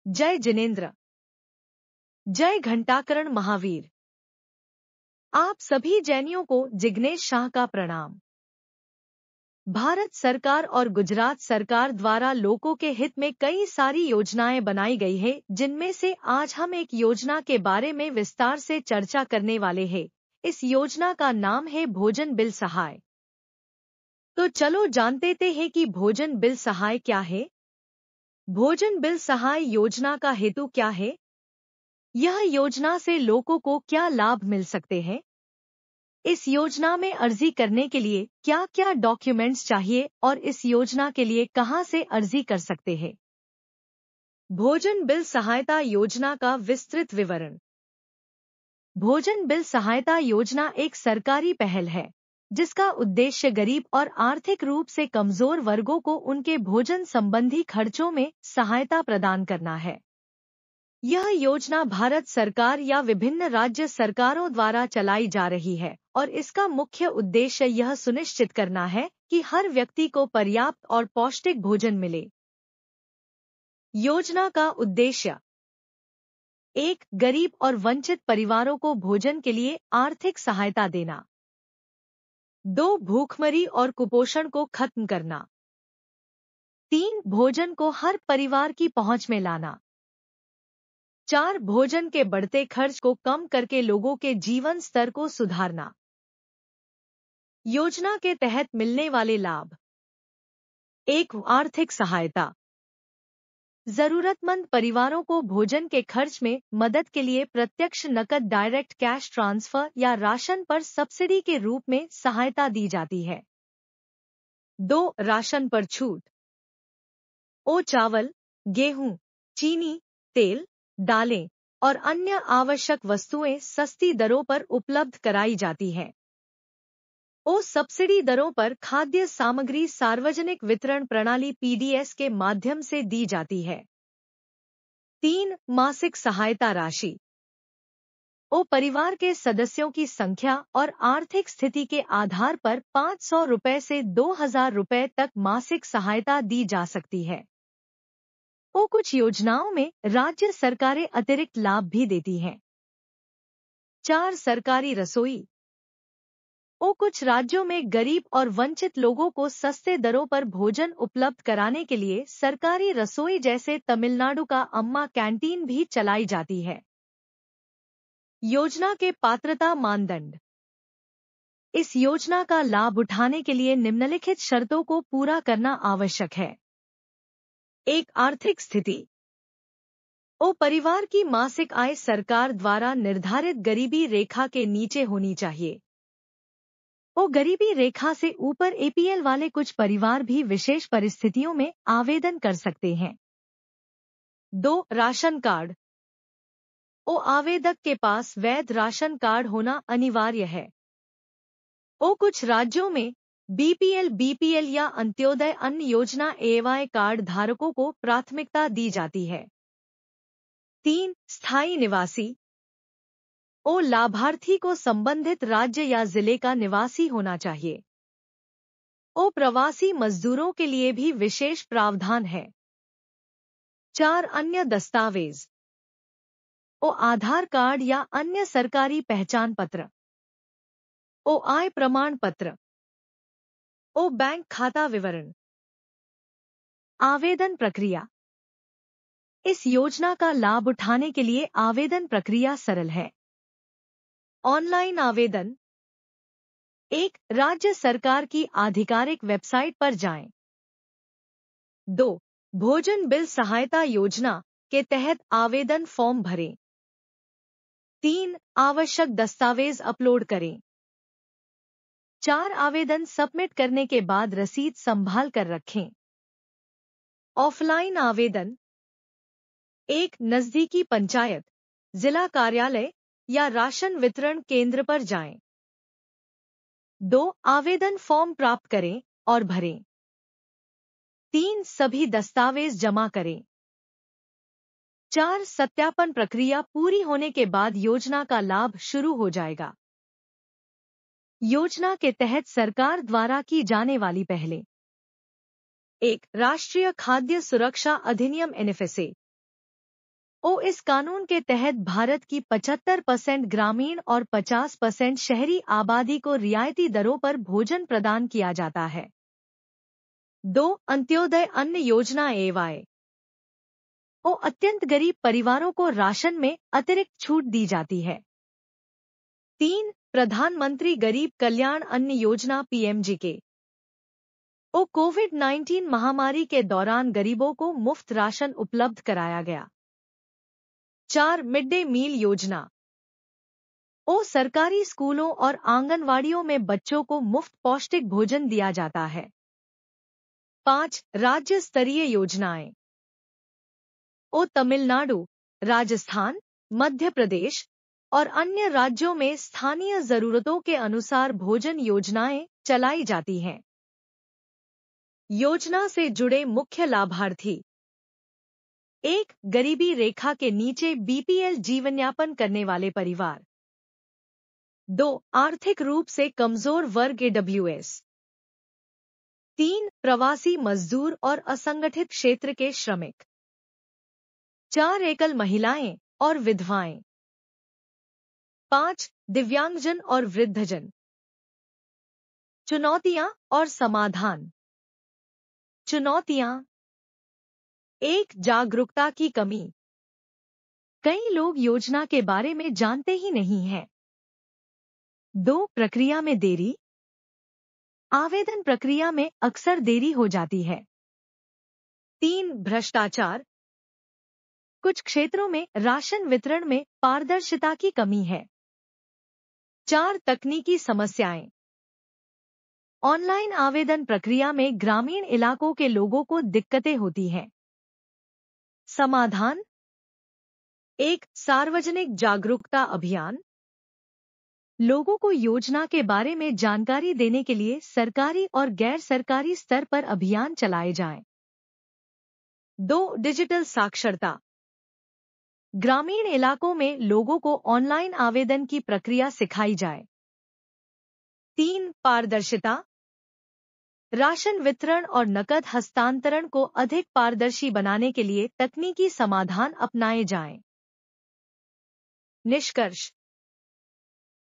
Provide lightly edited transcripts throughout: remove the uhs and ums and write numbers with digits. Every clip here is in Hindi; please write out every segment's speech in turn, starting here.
जय जिनेन्द्र। जय घंटाकरण महावीर। आप सभी जैनियों को जिग्नेश शाह का प्रणाम। भारत सरकार और गुजरात सरकार द्वारा लोगों के हित में कई सारी योजनाएं बनाई गई है, जिनमें से आज हम एक योजना के बारे में विस्तार से चर्चा करने वाले हैं। इस योजना का नाम है भोजन बिल सहाय। तो चलो जानते हैं कि भोजन बिल सहाय क्या है। भोजन बिल सहाय योजना का हेतु क्या है? यह योजना से लोगों को क्या लाभ मिल सकते हैं? इस योजना में अर्जी करने के लिए क्या क्या डॉक्यूमेंट्स चाहिए और इस योजना के लिए कहां से अर्जी कर सकते हैं? भोजन बिल सहायता योजना का विस्तृत विवरण। भोजन बिल सहायता योजना एक सरकारी पहल है, जिसका उद्देश्य गरीब और आर्थिक रूप से कमजोर वर्गों को उनके भोजन संबंधी खर्चों में सहायता प्रदान करना है। यह योजना भारत सरकार या विभिन्न राज्य सरकारों द्वारा चलाई जा रही है और इसका मुख्य उद्देश्य यह सुनिश्चित करना है कि हर व्यक्ति को पर्याप्त और पौष्टिक भोजन मिले। योजना का उद्देश्य: 1. गरीब और वंचित परिवारों को भोजन के लिए आर्थिक सहायता देना। 2. भूखमरी और कुपोषण को खत्म करना। 3. भोजन को हर परिवार की पहुंच में लाना। 4. भोजन के बढ़ते खर्च को कम करके लोगों के जीवन स्तर को सुधारना। योजना के तहत मिलने वाले लाभ: 1. आर्थिक सहायता। जरूरतमंद परिवारों को भोजन के खर्च में मदद के लिए प्रत्यक्ष नकद डायरेक्ट कैश ट्रांसफर या राशन पर सब्सिडी के रूप में सहायता दी जाती है। 2. राशन पर छूट। चावल, गेहूं, चीनी, तेल, दालें और अन्य आवश्यक वस्तुएं सस्ती दरों पर उपलब्ध कराई जाती हैं। सब्सिडी दरों पर खाद्य सामग्री सार्वजनिक वितरण प्रणाली (पीडीएस) के माध्यम से दी जाती है। 3. मासिक सहायता राशि। परिवार के सदस्यों की संख्या और आर्थिक स्थिति के आधार पर 500 रुपए से 2000 रुपए तक मासिक सहायता दी जा सकती है। कुछ योजनाओं में राज्य सरकारें अतिरिक्त लाभ भी देती हैं। 4. सरकारी रसोई। कुछ राज्यों में गरीब और वंचित लोगों को सस्ते दरों पर भोजन उपलब्ध कराने के लिए सरकारी रसोई जैसे तमिलनाडु का अम्मा कैंटीन भी चलाई जाती है। योजना के पात्रता मानदंड। इस योजना का लाभ उठाने के लिए निम्नलिखित शर्तों को पूरा करना आवश्यक है। 1. आर्थिक स्थिति। परिवार की मासिक आय सरकार द्वारा निर्धारित गरीबी रेखा के नीचे होनी चाहिए। गरीबी रेखा से ऊपर एपीएल वाले कुछ परिवार भी विशेष परिस्थितियों में आवेदन कर सकते हैं। 2. Ration card. आवेदक के पास वैध राशन कार्ड होना अनिवार्य है। कुछ राज्यों में बीपीएल या अंत्योदय अन्न योजना एवाय कार्ड धारकों को प्राथमिकता दी जाती है। 3. स्थायी निवासी। लाभार्थी को संबंधित राज्य या जिले का निवासी होना चाहिए। प्रवासी मजदूरों के लिए भी विशेष प्रावधान है। 4. अन्य दस्तावेज। आधार कार्ड या अन्य सरकारी पहचान पत्र। आय प्रमाण पत्र। बैंक खाता विवरण। आवेदन प्रक्रिया। इस योजना का लाभ उठाने के लिए आवेदन प्रक्रिया सरल है। ऑनलाइन आवेदन। 1. राज्य सरकार की आधिकारिक वेबसाइट पर जाएं। 2. भोजन बिल सहायता योजना के तहत आवेदन फॉर्म भरें। 3. आवश्यक दस्तावेज अपलोड करें। 4. आवेदन सबमिट करने के बाद रसीद संभाल कर रखें। ऑफलाइन आवेदन। 1. नजदीकी पंचायत, जिला कार्यालय या राशन वितरण केंद्र पर जाएं। 2. आवेदन फॉर्म प्राप्त करें और भरें। 3. सभी दस्तावेज जमा करें। 4. सत्यापन प्रक्रिया पूरी होने के बाद योजना का लाभ शुरू हो जाएगा। योजना के तहत सरकार द्वारा की जाने वाली पहलें। 1. राष्ट्रीय खाद्य सुरक्षा अधिनियम (एनएफएसए). इस कानून के तहत भारत की 75% ग्रामीण और 50% शहरी आबादी को रियायती दरों पर भोजन प्रदान किया जाता है। 2. अंत्योदय अन्न योजना एवाय अत्यंत गरीब परिवारों को राशन में अतिरिक्त छूट दी जाती है। 3. प्रधानमंत्री गरीब कल्याण अन्न योजना PMGK कोविड-19 महामारी के दौरान गरीबों को मुफ्त राशन उपलब्ध कराया गया। 4. मिड डे मील योजना सरकारी स्कूलों और आंगनवाड़ियों में बच्चों को मुफ्त पौष्टिक भोजन दिया जाता है। 5. राज्य स्तरीय योजनाएं तमिलनाडु, राजस्थान, मध्य प्रदेश और अन्य राज्यों में स्थानीय जरूरतों के अनुसार भोजन योजनाएं चलाई जाती हैं। योजना से जुड़े मुख्य लाभार्थी 1. गरीबी रेखा के नीचे BPL जीवनयापन करने वाले परिवार। 2. आर्थिक रूप से कमजोर वर्ग AWS। 3. प्रवासी मजदूर और असंगठित क्षेत्र के श्रमिक। 4. एकल महिलाएं और विधवाएं। 5. दिव्यांगजन और वृद्धजन। चुनौतियां और समाधान। चुनौतियां 1. जागरूकता की कमी। कई लोग योजना के बारे में जानते ही नहीं हैं। 2. प्रक्रिया में देरी। आवेदन प्रक्रिया में अक्सर देरी हो जाती है। 3. भ्रष्टाचार। कुछ क्षेत्रों में राशन वितरण में पारदर्शिता की कमी है। 4. तकनीकी समस्याएं। ऑनलाइन आवेदन प्रक्रिया में ग्रामीण इलाकों के लोगों को दिक्कतें होती हैं। समाधान 1. सार्वजनिक जागरूकता अभियान। लोगों को योजना के बारे में जानकारी देने के लिए सरकारी और गैर सरकारी स्तर पर अभियान चलाए जाएं। 2. डिजिटल साक्षरता। ग्रामीण इलाकों में लोगों को ऑनलाइन आवेदन की प्रक्रिया सिखाई जाए। 3. पारदर्शिता। राशन वितरण और नकद हस्तांतरण को अधिक पारदर्शी बनाने के लिए तकनीकी समाधान अपनाए जाएं। निष्कर्ष।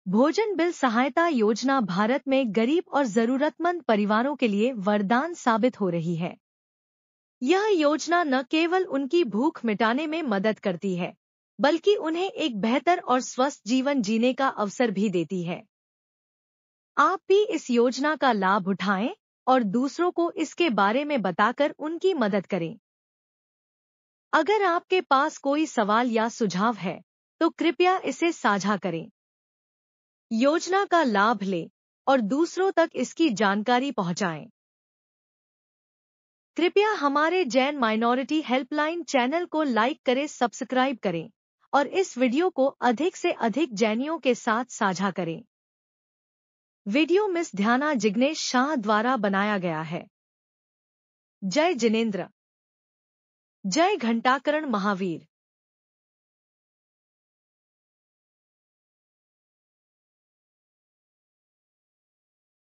भोजन बिल सहायता योजना भारत में गरीब और जरूरतमंद परिवारों के लिए वरदान साबित हो रही है। यह योजना न केवल उनकी भूख मिटाने में मदद करती है, बल्कि उन्हें एक बेहतर और स्वस्थ जीवन जीने का अवसर भी देती है। आप भी इस योजना का लाभ उठाएं और दूसरों को इसके बारे में बताकर उनकी मदद करें। अगर आपके पास कोई सवाल या सुझाव है, तो कृपया इसे साझा करें। योजना का लाभ लें और दूसरों तक इसकी जानकारी पहुंचाएं। कृपया हमारे जैन माइनॉरिटी हेल्पलाइन चैनल को लाइक करें, सब्सक्राइब करें और इस वीडियो को अधिक से अधिक जैनियों के साथ साझा करें। वीडियो मिस ध्याना जिग्नेश शाह द्वारा बनाया गया है। जय जिनेंद्र। जय घंटाकरण महावीर।